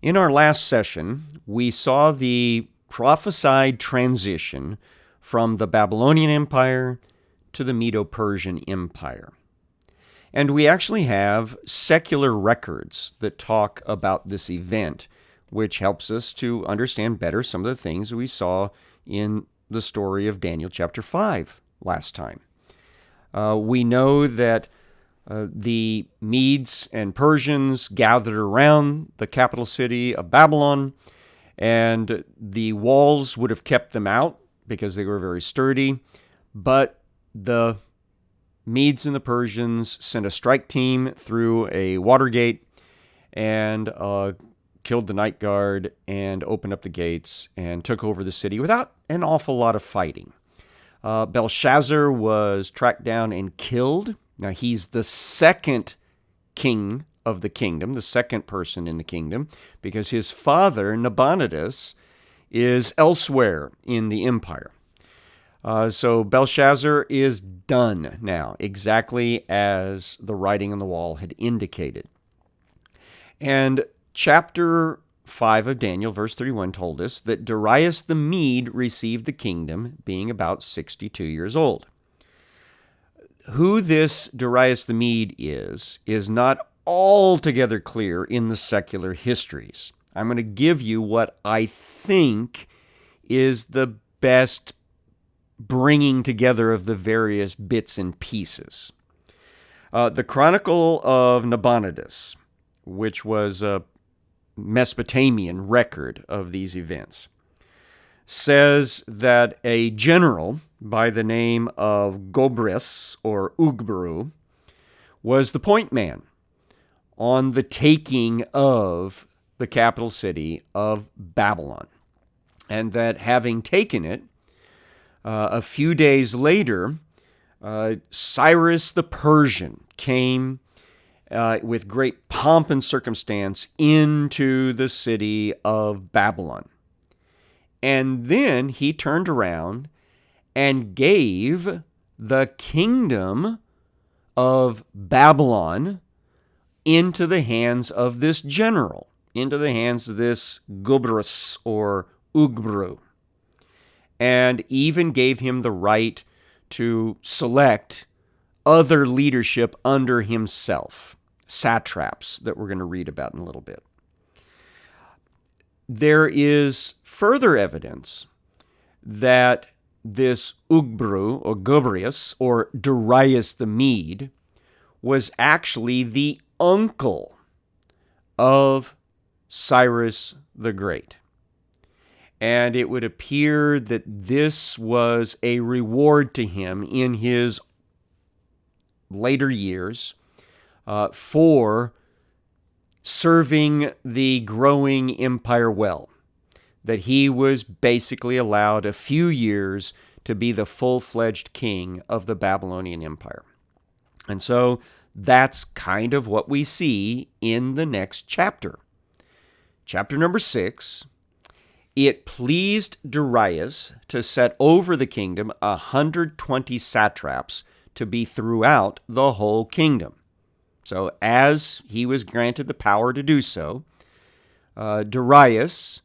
In our last session, we saw the prophesied transition from the Babylonian Empire to the Medo-Persian Empire. And we actually have secular records that talk about this event, which helps us to understand better some of the things we saw in the story of Daniel chapter 5 last time. We know that the Medes and Persians gathered around the capital city of Babylon, and the walls would have kept them out because they were very sturdy, but the Medes and the Persians sent a strike team through a water gate and killed the night guard and opened up the gates and took over the city without an awful lot of fighting. Belshazzar was tracked down and killed. Now, he's the second king of the kingdom, the second person in the kingdom, because his father, Nabonidus, is elsewhere in the empire. So Belshazzar is done now, exactly as the writing on the wall had indicated. And chapter 5 of Daniel, verse 31, told us that Darius the Mede received the kingdom, being about 62 years old. Who this Darius the Mede is not altogether clear in the secular histories. I'm going to give you what I think is the best bringing together of the various bits and pieces. The Chronicle of Nabonidus, which was a Mesopotamian record of these events, says that a general by the name of Gobris or Ugbru was the point man on the taking of the capital city of Babylon, and that having taken it, a few days later, Cyrus the Persian came with great pomp and circumstance into the city of Babylon. And then he turned around and gave the kingdom of Babylon into the hands of this general, into the hands of this Gobris or Ugbru, and even gave him the right to select other leadership under himself, satraps that we're going to read about in a little bit. There is further evidence that this Ugbru or Gobrius or Darius the Mede was actually the uncle of Cyrus the Great. And it would appear that this was a reward to him in his later years for serving the growing empire well, that he was basically allowed a few years to be the full-fledged king of the Babylonian Empire. And so that's kind of what we see in the next chapter. Chapter number 6, it pleased Darius to set over the kingdom 120 satraps to be throughout the whole kingdom. So as he was granted the power to do so, Darius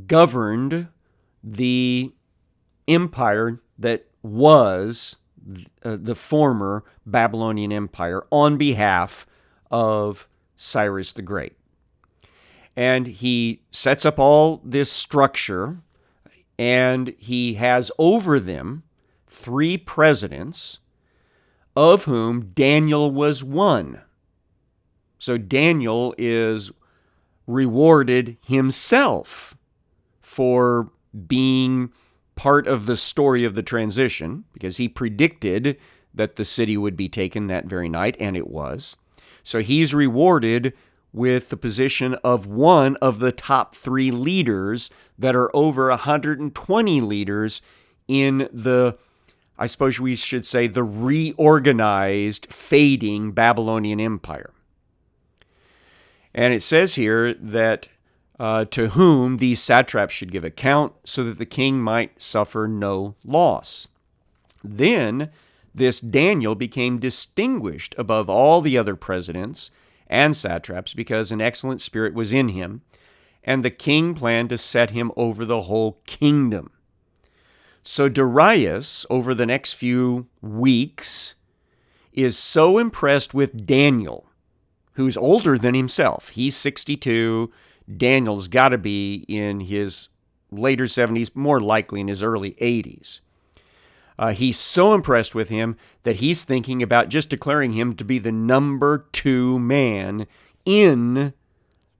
governed the empire that was the former Babylonian Empire on behalf of Cyrus the Great. And he sets up all this structure, and he has over them 3 presidents, of whom Daniel was one. So Daniel is rewarded himself for being part of the story of the transition, because he predicted that the city would be taken that very night, and it was. So he's rewarded with the position of one of the top 3 leaders that are over 120 leaders in the, I suppose we should say, the reorganized, fading Babylonian Empire. And it says here that to whom these satraps should give account, so that the king might suffer no loss. Then this Daniel became distinguished above all the other presidents and satraps because an excellent spirit was in him, and the king planned to set him over the whole kingdom. So Darius, over the next few weeks, is so impressed with Daniel, who's older than himself. He's 62. Daniel's got to be in his later 70s, more likely in his early 80s. He's so impressed with him that he's thinking about just declaring him to be the number 2 man in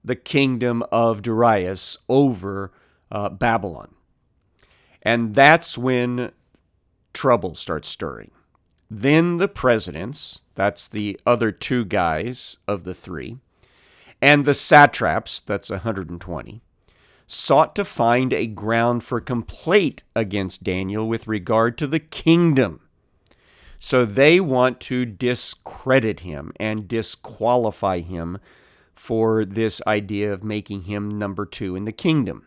the kingdom of Darius over Babylon. And that's when trouble starts stirring. Then the presidents, that's the other 2 guys of the 3, and the satraps, that's 120, sought to find a ground for complaint against Daniel with regard to the kingdom. So they want to discredit him and disqualify him for this idea of making him number 2 in the kingdom.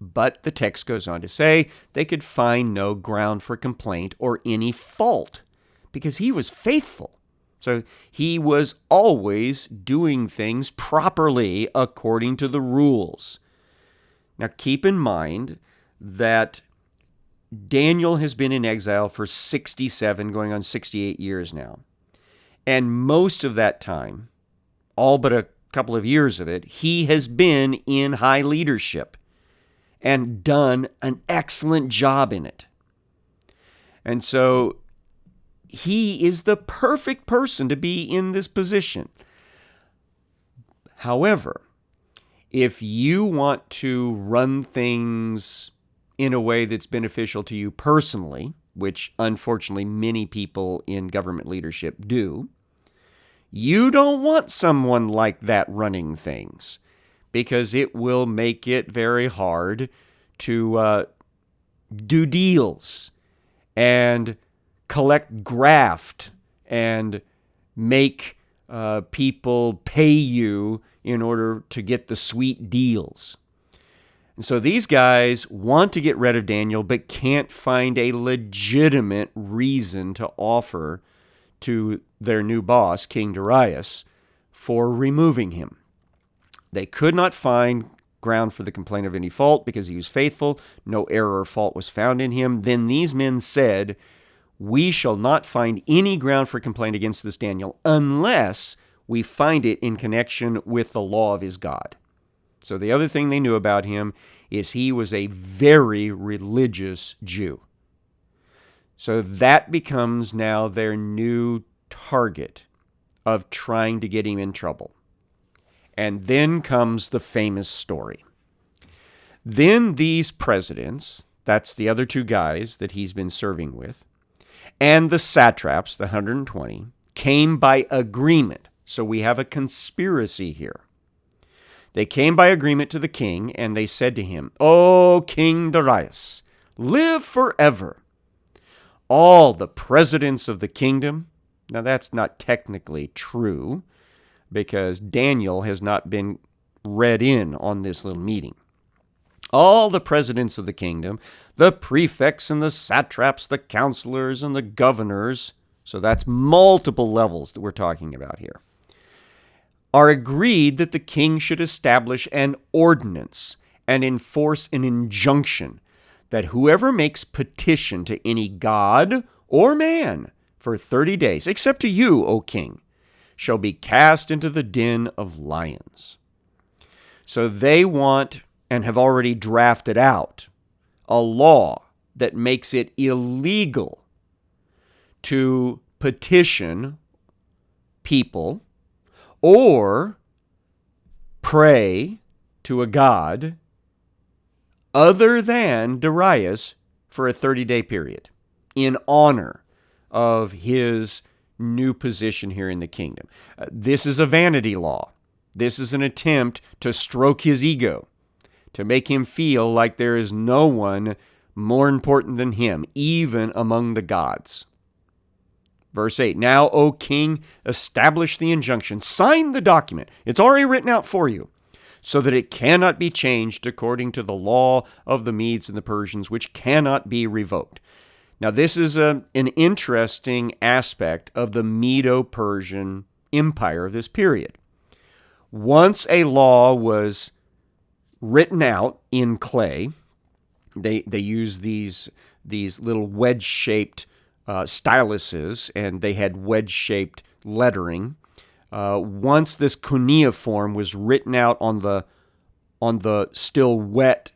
But the text goes on to say they could find no ground for complaint or any fault because he was faithful. So he was always doing things properly according to the rules. Now keep in mind that Daniel has been in exile for 67, going on 68 years now. And most of that time, all but a couple of years of it, he has been in high leadership and done an excellent job in it. And so he is the perfect person to be in this position. However, if you want to run things in a way that's beneficial to you personally, which unfortunately many people in government leadership do, you don't want someone like that running things, because it will make it very hard to do deals and collect graft and make people pay you in order to get the sweet deals. And so these guys want to get rid of Daniel, but can't find a legitimate reason to offer to their new boss, King Darius, for removing him. They could not find ground for the complaint of any fault because he was faithful. No error or fault was found in him. Then these men said, "We shall not find any ground for complaint against this Daniel unless we find it in connection with the law of his God." So the other thing they knew about him is he was a very religious Jew. So that becomes now their new target of trying to get him in trouble. And then comes the famous story. Then these presidents, that's the other 2 guys that he's been serving with, and the satraps, the 120, came by agreement. So we have a conspiracy here. They came by agreement to the king, and they said to him, "O King Darius, live forever. All the presidents of the kingdom," now that's not technically true, because Daniel has not been read in on this little meeting. "All the presidents of the kingdom, the prefects and the satraps, the counselors and the governors," so that's multiple levels that we're talking about here, "are agreed that the king should establish an ordinance and enforce an injunction that whoever makes petition to any god or man for 30 days, except to you, O king, shall be cast into the den of lions." So they want, and have already drafted out, a law that makes it illegal to petition people or pray to a god other than Darius for a 30-day period in honor of his new position here in the kingdom. This is a vanity law. This is an attempt to stroke his ego, to make him feel like there is no one more important than him, even among the gods. Verse 8, "Now, O king, establish the injunction. Sign the document. It's already written out for you, so that it cannot be changed according to the law of the Medes and the Persians, which cannot be revoked." Now, this is an interesting aspect of the Medo-Persian Empire of this period. Once a law was written out in clay. They use these little wedge-shaped styluses, and they had wedge-shaped lettering. Once this cuneiform was written out on the still wet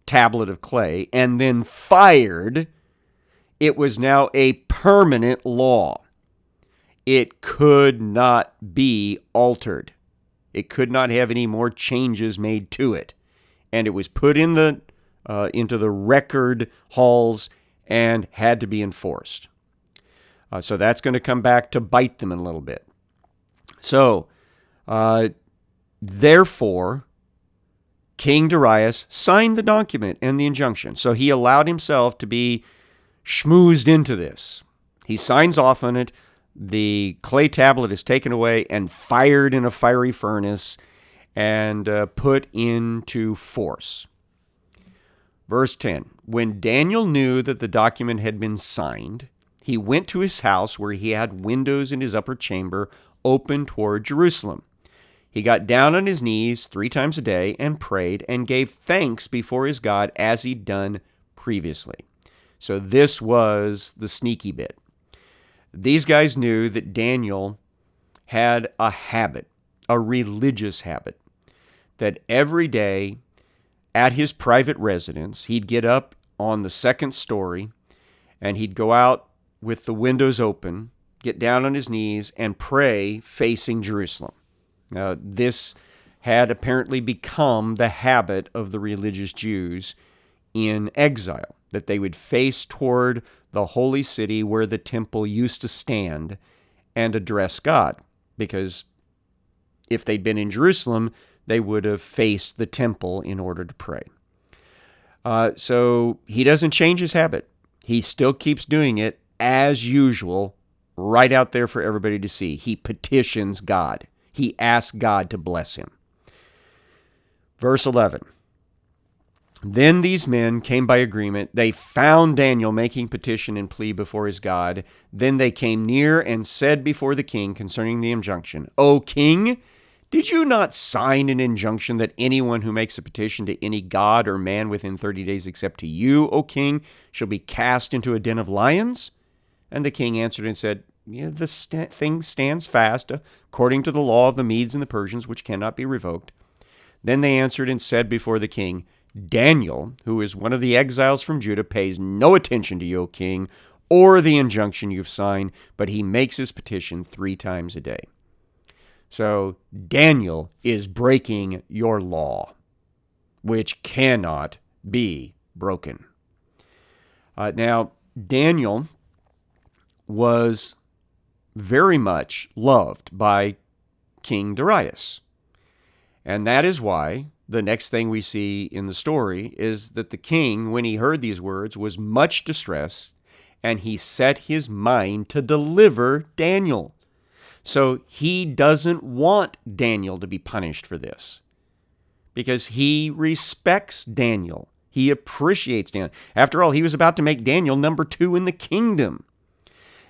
tablet of clay and then fired, it was now a permanent law. It could not be altered. It could not have any more changes made to it. And it was put in into the record halls and had to be enforced. So that's going to come back to bite them in a little bit. So, therefore, King Darius signed the document and the injunction. So he allowed himself to be schmoozed into this. He signs off on it. The clay tablet is taken away and fired in a fiery furnace and put into force. Verse 10, when Daniel knew that the document had been signed, he went to his house where he had windows in his upper chamber open toward Jerusalem. He got down on his knees 3 times a day and prayed and gave thanks before his God as he'd done previously. So this was the sneaky bit. These guys knew that Daniel had a habit, a religious habit, that every day at his private residence, he'd get up on the second story and he'd go out with the windows open, get down on his knees, and pray facing Jerusalem. Now, this had apparently become the habit of the religious Jews in exile, that they would face toward the holy city where the temple used to stand and address God. Because if they'd been in Jerusalem, they would have faced the temple in order to pray. So he doesn't change his habit. He still keeps doing it as usual, right out there for everybody to see. He petitions God. He asks God to bless him. Verse 11. Then these men came by agreement. They found Daniel making petition and plea before his God. Then they came near and said before the king concerning the injunction, O king, did you not sign an injunction that anyone who makes a petition to any god or man within 30 days except to you, O king, shall be cast into a den of lions? And the king answered and said, the thing stands fast according to the law of the Medes and the Persians, which cannot be revoked. Then they answered and said before the king, Daniel, who is one of the exiles from Judah, pays no attention to you, O king, or the injunction you've signed, but he makes his petition 3 times a day. So Daniel is breaking your law, which cannot be broken. Now, Daniel was very much loved by King Darius. And that is why the next thing we see in the story is that the king, when he heard these words, was much distressed, and he set his mind to deliver Daniel. So he doesn't want Daniel to be punished for this, because he respects Daniel. He appreciates Daniel. After all, he was about to make Daniel number 2 in the kingdom.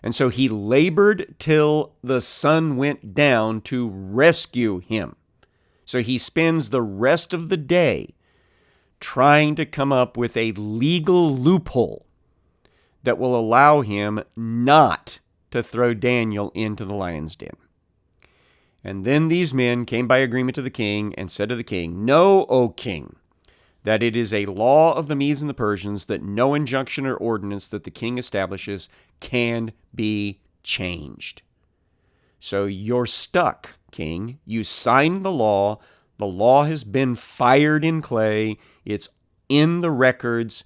And so he labored till the sun went down to rescue him. So he spends the rest of the day trying to come up with a legal loophole that will allow him not to throw Daniel into the lion's den. And then these men came by agreement to the king and said to the king, Know, O king, that it is a law of the Medes and the Persians that no injunction or ordinance that the king establishes can be changed. So you're stuck, king. You signed the law. The law has been fired in clay. It's in the records,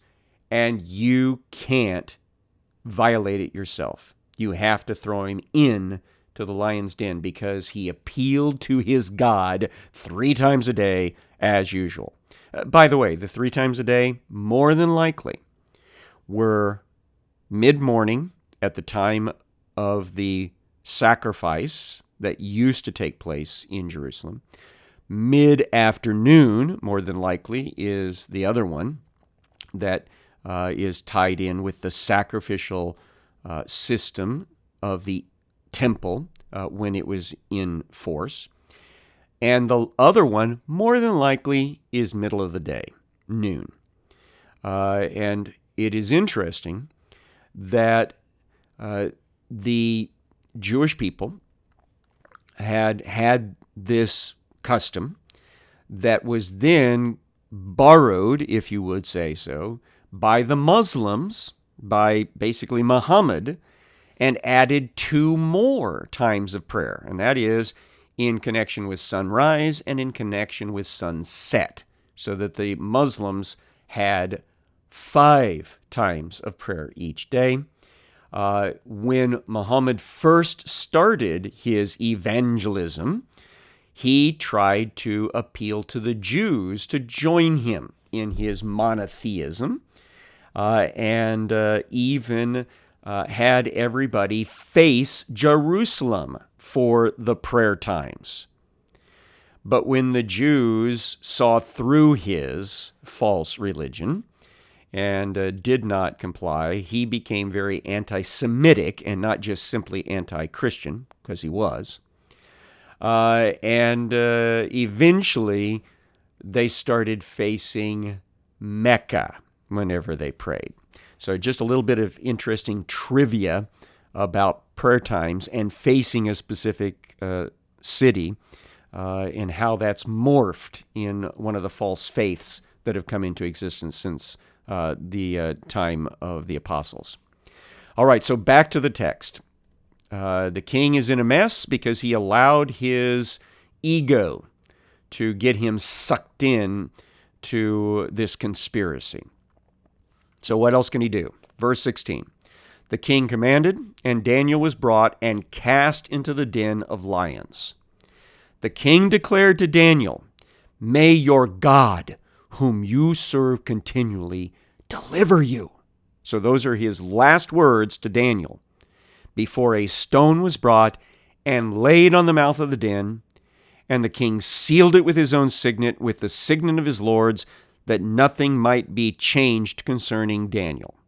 and you can't violate it yourself. You have to throw him in to the lion's den because he appealed to his God 3 times a day as usual. By the way, the 3 times a day, more than likely, were mid-morning at the time of the sacrifice that used to take place in Jerusalem. Mid-afternoon, more than likely, is the other one that is tied in with the sacrificial system of the temple when it was in force. And the other one, more than likely, is middle of the day, noon. And it is interesting that the Jewish people had this custom that was then borrowed, if you would say so, by the Muslims, by basically Muhammad, and added 2 more times of prayer. And that is in connection with sunrise and in connection with sunset, so that the Muslims had 5 times of prayer each day. When Muhammad first started his evangelism, he tried to appeal to the Jews to join him in his monotheism, and even had everybody face Jerusalem for the prayer times. But when the Jews saw through his false religion and did not comply, he became very anti-Semitic and not just simply anti-Christian, because he was. And eventually, they started facing Mecca whenever they prayed. So just a little bit of interesting trivia about prayer times and facing a specific city and how that's morphed in one of the false faiths that have come into existence since the time of the apostles. All right, so back to the text. The king is in a mess because he allowed his ego to get him sucked in to this conspiracy. So what else can he do? Verse 16. The king commanded, and Daniel was brought and cast into the den of lions. The king declared to Daniel, "May your God, whom you serve continually, deliver you." So those are his last words to Daniel before a stone was brought and laid on the mouth of the den, and the king sealed it with his own signet, with the signet of his lords, that nothing might be changed concerning Daniel.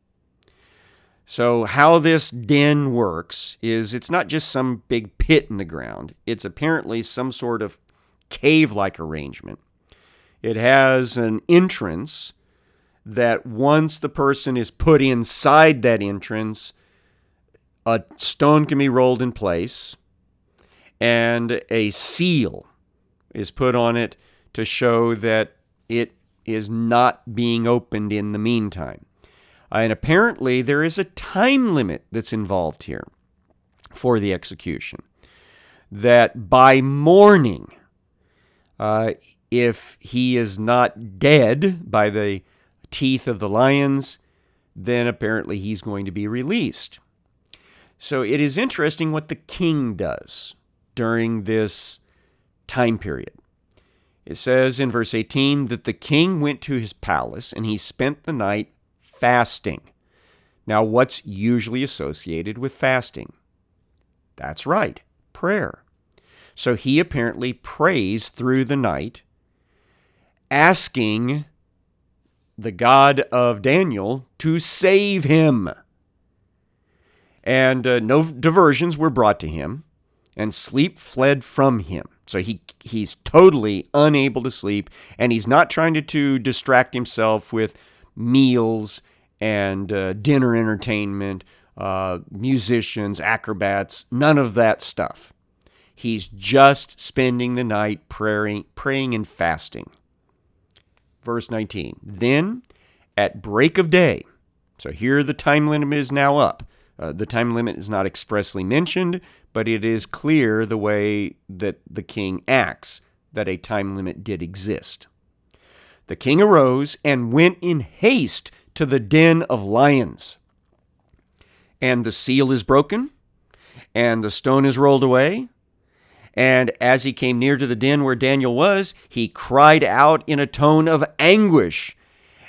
So how this den works is it's not just some big pit in the ground. It's apparently some sort of cave-like arrangement. It has an entrance that once the person is put inside that entrance, a stone can be rolled in place and a seal is put on it to show that it is not being opened in the meantime. And apparently there is a time limit that's involved here for the execution. That by morning, if he is not dead by the teeth of the lions, then apparently he's going to be released. So it is interesting what the king does during this time period. It says in verse 18 that the king went to his palace and he spent the night fasting. Now, what's usually associated with fasting? That's right, prayer. So he apparently prays through the night, asking the God of Daniel to save him. And no diversions were brought to him, and sleep fled from him. So he's totally unable to sleep, and he's not trying to distract himself with meals and dinner entertainment, musicians, acrobats, none of that stuff. He's just spending the night praying and fasting. Verse 19, then at break of day, so here the time limit is now up. The time limit is not expressly mentioned, but it is clear the way that the king acts that a time limit did exist. The king arose and went in haste to the den of lions. And the seal is broken, and the stone is rolled away. And as he came near to the den where Daniel was, he cried out in a tone of anguish.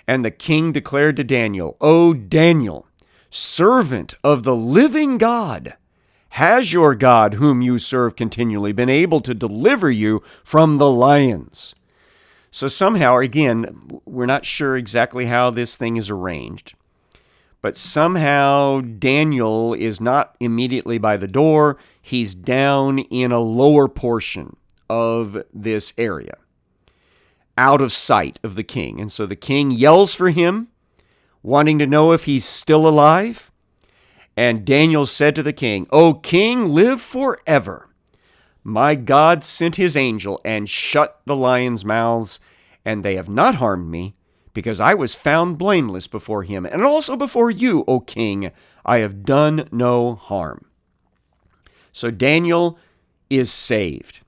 And the king declared to Daniel, "O Daniel, servant of the living God, has your God, whom you serve continually, been able to deliver you from the lions?" So somehow, again, we're not sure exactly how this thing is arranged, but somehow Daniel is not immediately by the door. He's down in a lower portion of this area, out of sight of the king. And so the king yells for him, wanting to know if he's still alive. And Daniel said to the king, "O king, live forever. My God sent his angel and shut the lions' mouths, and they have not harmed me, because I was found blameless before him, and also before you, O king. I have done no harm." So Daniel is saved.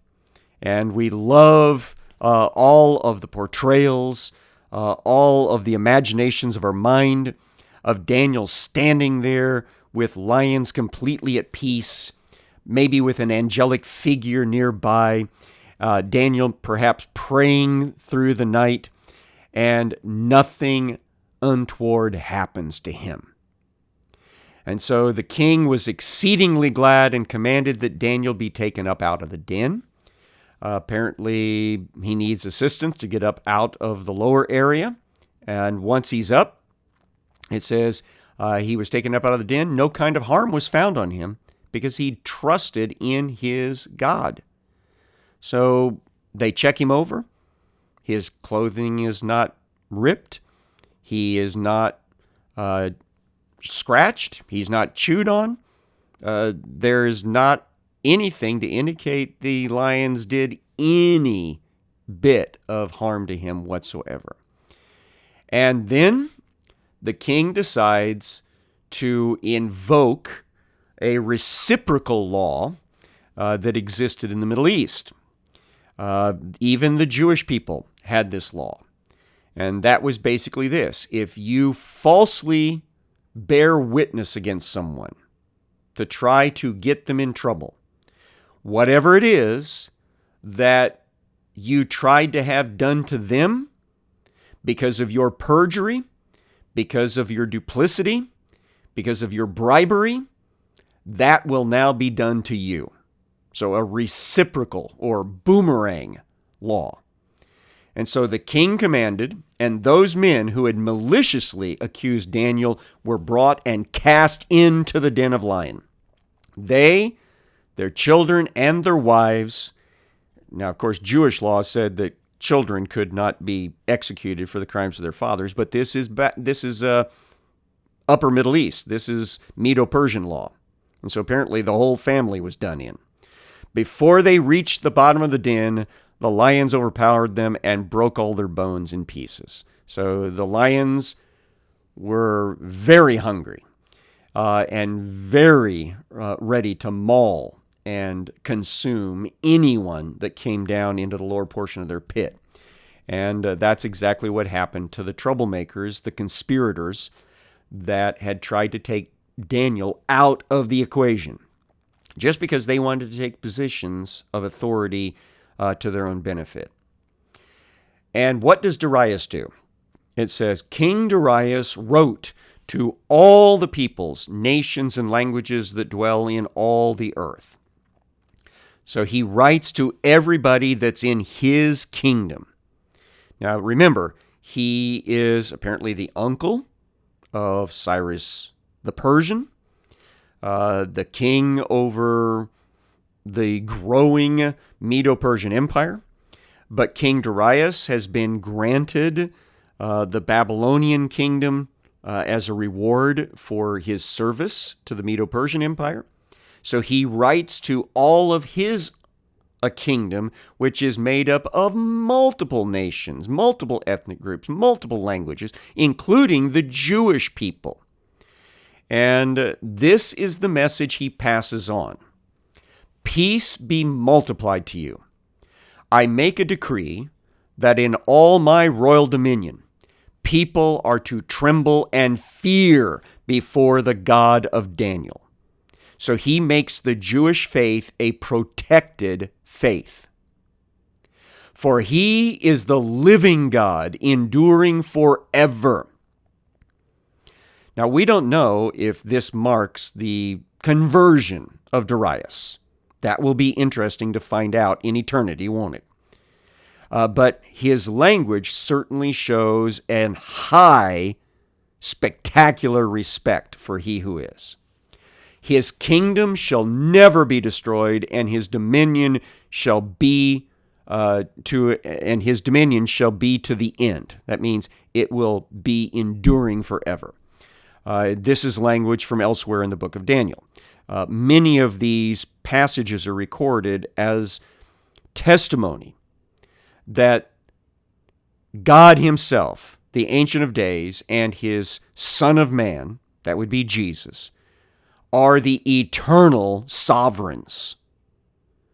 And we love all of the portrayals, all of the imaginations of our mind of Daniel standing there with lions completely at peace, maybe with an angelic figure nearby, Daniel perhaps praying through the night, and nothing untoward happens to him. And so the king was exceedingly glad and commanded that Daniel be taken up out of the den. Apparently, he needs assistance to get up out of the lower area. And once he's up, it says he was taken up out of the den. No kind of harm was found on him because he trusted in his God. So they check him over. His clothing is not ripped. He is not scratched. He's not chewed on. There is not anything to indicate the lions did any bit of harm to him whatsoever. And then the king decides to invoke a reciprocal law that existed in the Middle East. Even the Jewish people had this law. And that was basically this: if you falsely bear witness against someone to try to get them in trouble, whatever it is that you tried to have done to them because of your perjury, because of your duplicity, because of your bribery, that will now be done to you. So a reciprocal or boomerang law. And so the king commanded, and those men who had maliciously accused Daniel were brought and cast into the den of lions. They, their children, and their wives. Now, of course, Jewish law said that children could not be executed for the crimes of their fathers, but this is Upper Middle East. This is Medo-Persian law. And so apparently the whole family was done in. Before they reached the bottom of the den, the lions overpowered them and broke all their bones in pieces. So the lions were very hungry and very ready to maul and consume anyone that came down into the lower portion of their pit. And that's exactly what happened to the troublemakers, the conspirators that had tried to take Daniel out of the equation, just because they wanted to take positions of authority to their own benefit. And what does Darius do? It says, King Darius wrote to all the peoples, nations, and languages that dwell in all the earth. So he writes to everybody that's in his kingdom. Now remember, he is apparently the uncle of Cyrus the Persian, the king over the growing Medo-Persian Empire. But King Darius has been granted the Babylonian kingdom as a reward for his service to the Medo-Persian Empire. So he writes to all of his a kingdom which is made up of multiple nations, multiple ethnic groups, multiple languages, including the Jewish people. And this is the message he passes on. Peace be multiplied to you. I make a decree that in all my royal dominion, people are to tremble and fear before the God of Daniel. So he makes the Jewish faith a protected faith. For he is the living God, enduring forever. Now, we don't know if this marks the conversion of Darius. That will be interesting to find out in eternity, won't it? But his language certainly shows an high, spectacular respect for he who is. His kingdom shall never be destroyed, and his dominion shall be and his dominion shall be to the end. That means it will be enduring forever. This is language from elsewhere in the book of Daniel. Many of these passages are recorded as testimony that God himself, the Ancient of Days, and his Son of Man, that would be Jesus, are the eternal sovereigns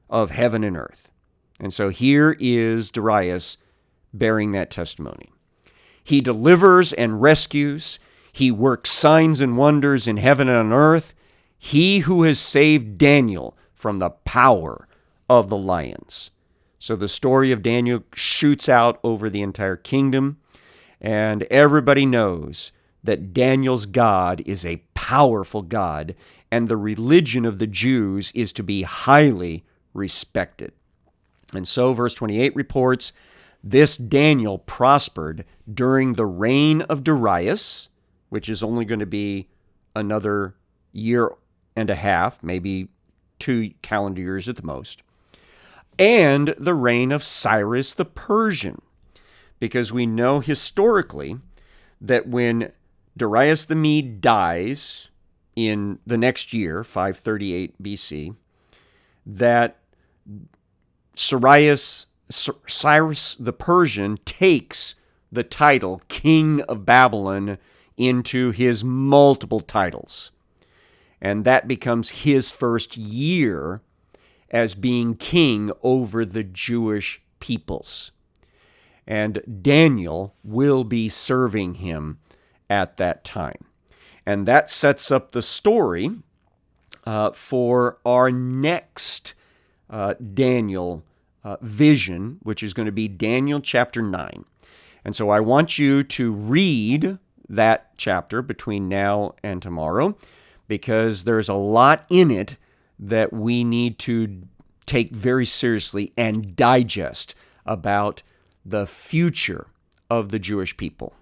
of heaven and earth. And so here is Darius bearing that testimony. He delivers and rescues. He works signs and wonders in heaven and on earth. He who has saved Daniel from the power of the lions. So the story of Daniel shoots out over the entire kingdom, and everybody knows that Daniel's God is a powerful God, and the religion of the Jews is to be highly respected. And so verse 28 reports, this Daniel prospered during the reign of Darius, which is only going to be another year and a half, maybe 2 calendar years at the most, and the reign of Cyrus the Persian, because we know historically that when Darius the Mede dies in the next year, 538 BC, that Cyrus the Persian takes the title King of Babylon into his multiple titles. And that becomes his first year as being king over the Jewish peoples. And Daniel will be serving him at that time. And that sets up the story for our next Daniel vision, which is going to be Daniel chapter 9. And so I want you to read that chapter between now and tomorrow, because there's a lot in it that we need to take very seriously and digest about the future of the Jewish people.